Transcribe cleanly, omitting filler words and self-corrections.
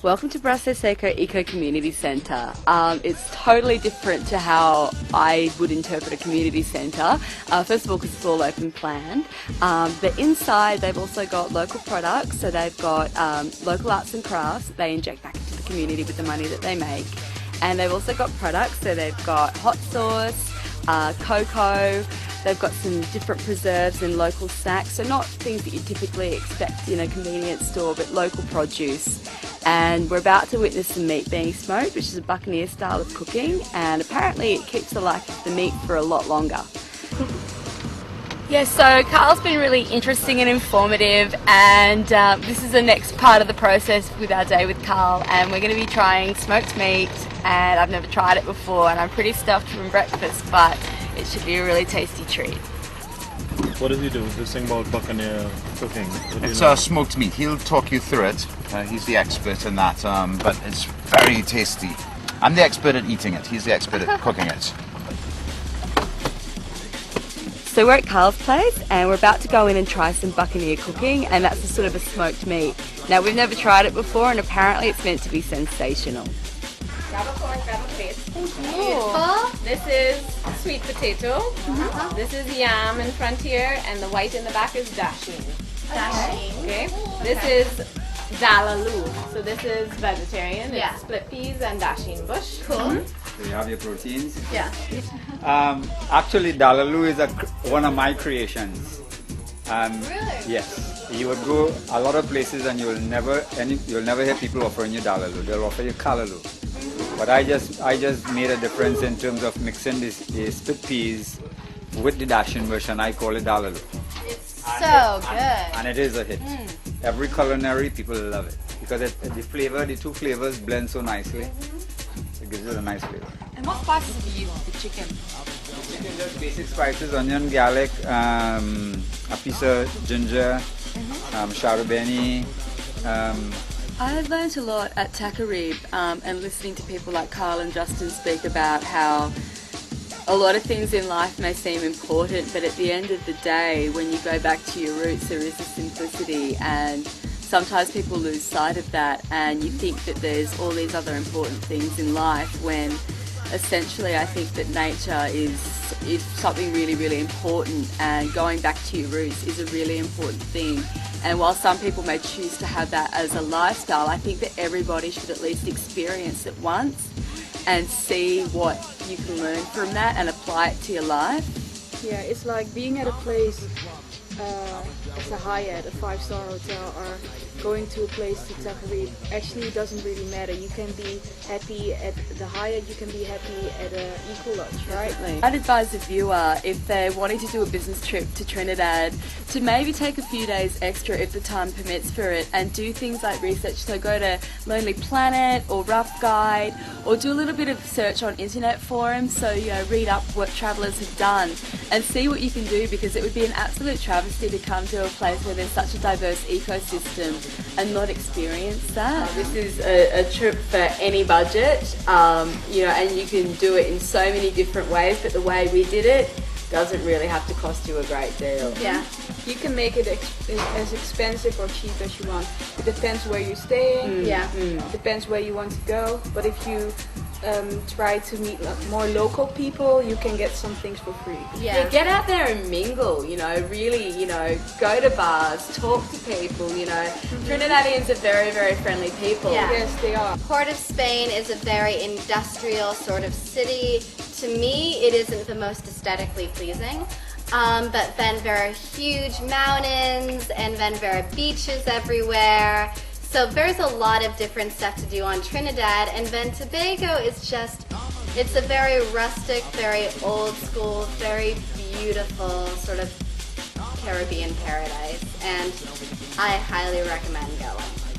Welcome to Brasso Seco Eco Community Centre. It's totally different to how I would interpret a community centre. First of all, because it's all open planned. But inside they've also got local products, so they've got local arts and crafts that they inject back into the community with the money that they make. And they've also got products, so they've got hot sauce, cocoa, they've got some different preserves and local snacks, so not things that you typically expect in a convenience store, but local produce. And we're about to witness some meat being smoked, which is a buccaneer style of cooking, and apparently it keeps the life of the meat for a lot longer. Yeah, so Carl's been really interesting and informative, and this is the next part of the process with our day with Carl, and we're going to be trying smoked meat, and I've never tried it before, and I'm pretty stuffed from breakfast, but it should be a really tasty treat. What does he do? This thing about buccaneer cooking? It's smoked meat. He'll talk you through it. He's the expert in that, but it's very tasty. I'm the expert at eating it. He's the expert at cooking it. So we're at Carl's place and we're about to go in and try some buccaneer cooking, and that's a sort of a smoked meat. Now we've never tried it before and apparently it's meant to be sensational. Grab a fork, grab a plate. Beautiful. This is sweet potato. This is yam in front here, and the white in the back is dasheen. Okay. This is dalaloo. So this is vegetarian. Yeah. It's split peas and dasheen bush. Cool. So you have your proteins. Yeah. Actually, dalaloo is one of my creations. Really? Yes. You would go a lot of places and you'll never hear people offering you dalaloo. They'll offer you kalaloo. But I just made a difference in terms of mixing the split peas with the dasheen bush, and I call it dalaloo. It's so good. And it is a hit. Every culinary, people love it because the two flavors blend so nicely. It gives it a nice flavor. And what spices have you used with the chicken? Chicken, just basic spices: onion, garlic, a piece of ginger, sharubeni. I've learnt a lot at Takarib and listening to people like Carl and Justin speak about how a lot of things in life may seem important, but at the end of the day, when you go back to your roots, there is a simplicity, and sometimes people lose sight of that, and you think that there's all these other important things in life when essentially I think that nature is something really, really important, and going back to your roots is a really important thing. And while some people may choose to have that as a lifestyle, I think that everybody should at least experience it once and see what you can learn from that and apply it to your life. Yeah, it's like being at a place as a Hyatt, a 5-star hotel, or going to a place to Takarib. Actually, it doesn't really matter. You can be happy at the Hyatt, you can be happy at an Eco Lodge, right? I'd advise the viewer, if they're wanting to do a business trip to Trinidad, to maybe take a few days extra if the time permits for it, and do things like research. So go to Lonely Planet or Rough Guide, or do a little bit of search on internet forums, so read up what travellers have done and see what you can do, because it would be an absolute travesty to come to a place where there's such a diverse ecosystem and not experience that. This is a trip for any budget, and you can do it in so many different ways, but the way we did it doesn't really have to cost you a great deal. Yeah, you can make it as expensive or cheap as you want. It depends where you're staying. It depends where you want to go. But if you try to meet more local people, you can get some things for free. Yeah, get out there and mingle, really, go to bars, talk to people, Trinidadians are very, very friendly people. Yeah. Yes, they are. Port of Spain is a very industrial sort of city. To me, it isn't the most aesthetically pleasing. But then there are huge mountains, and then there are beaches everywhere. So there's a lot of different stuff to do on Trinidad, and then Tobago is it's a very rustic, very old school, very beautiful sort of Caribbean paradise, and I highly recommend going.